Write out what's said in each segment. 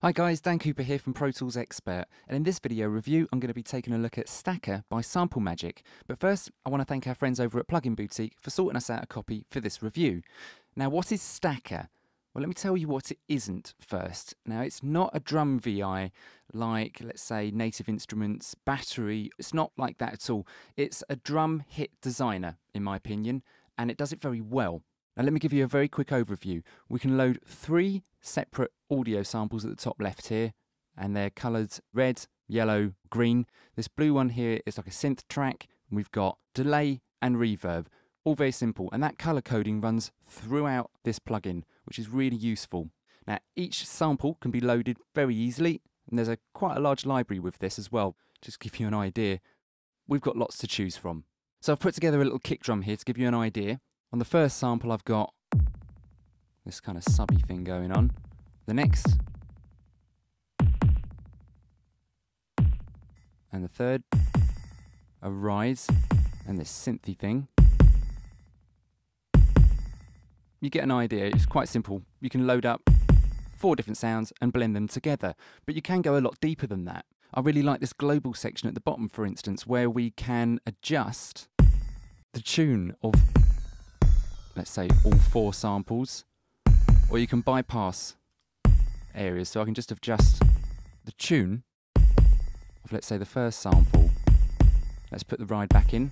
Hi guys, Dan Cooper here from Pro Tools Expert, and in this video review I'm going to be taking a look at Stacker by SampleMagic. But first I want to thank our friends over at Plugin Boutique for sorting us out a copy for this review. Now what is Stacker? Well, let me tell you what it isn't first. Now it's not a drum VI like, let's say, Native Instruments, Battery. It's not like that at all. It's a drum hit designer in my opinion, and it does it very well. Now let me give you a very quick overview. We can load 3 separate audio samples at the top left here, and they're coloured red, yellow, green. This blue one here is like a synth track. We've got delay and reverb, all very simple, and that colour coding runs throughout this plugin, which is really useful. Now each sample can be loaded very easily, and there's quite a large library with this as well. Just to give you an idea, we've got lots to choose from. So I've put together a little kick drum here to give you an idea. On the first sample I've got this kind of subby thing going on. The next, and the third, a rise, and this synthy thing. You get an idea, it's quite simple. You can load up 4 different sounds and blend them together, but you can go a lot deeper than that. I really like this global section at the bottom, for instance, where we can adjust the tune of, let's say, all 4 samples, or you can bypass areas. So I can just adjust the tune of, let's say, the first sample. Let's put the ride back in.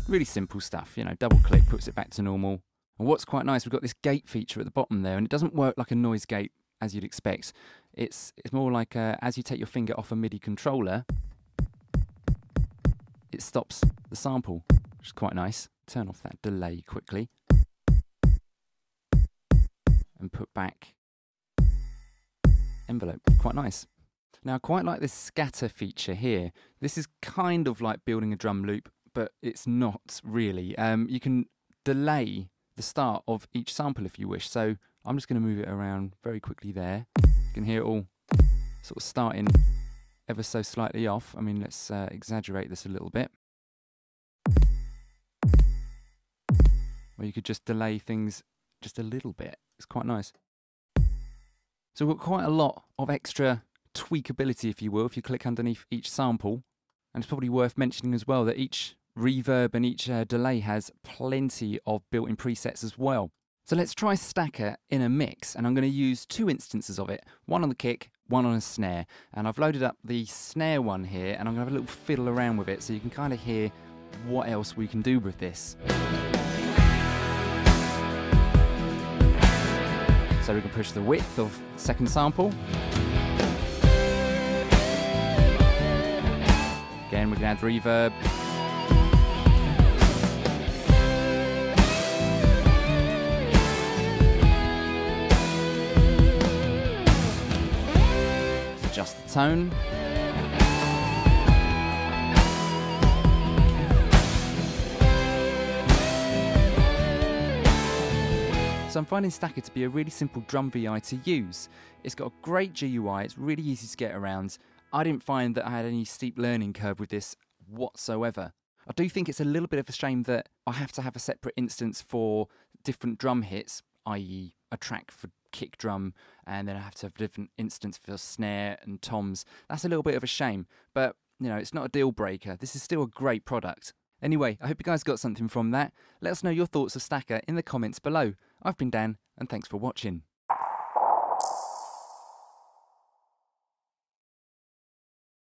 Really simple stuff, you know, double click puts it back to normal. And what's quite nice, we've got this gate feature at the bottom there, and it doesn't work like a noise gate as you'd expect. It's more like as you take your finger off a MIDI controller, it stops the sample, which is quite nice. Turn off that delay quickly and put back envelope. Quite nice. Now I quite like this scatter feature here. This is kind of like building a drum loop, but it's not really. You can delay the start of each sample if you wish. So I'm just going to move it around very quickly there. You can hear it all sort of starting ever so slightly off. I mean, let's exaggerate this a little bit. Or you could just delay things just a little bit. It's quite nice. So we've got quite a lot of extra tweakability, if you will, if you click underneath each sample. And it's probably worth mentioning as well that each reverb and each delay has plenty of built-in presets as well. So let's try Stacker in a mix, and I'm going to use 2 instances of it, one on the kick, one on a snare. And I've loaded up the snare one here, and I'm going to have a little fiddle around with it so you can kind of hear what else we can do with this. So we can push the width of the second sample. Again, we can add reverb. Adjust the tone. So I'm finding Stacker to be a really simple drum VI to use. It's got a great GUI, it's really easy to get around. I didn't find that I had any steep learning curve with this whatsoever. I do think it's a little bit of a shame that I have to have a separate instance for different drum hits, i.e. a track for kick drum, and then I have to have a different instance for snare and toms. That's a little bit of a shame, but you know, it's not a deal breaker. This is still a great product. Anyway, I hope you guys got something from that. Let us know your thoughts of Stacker in the comments below. I've been Dan, and thanks for watching.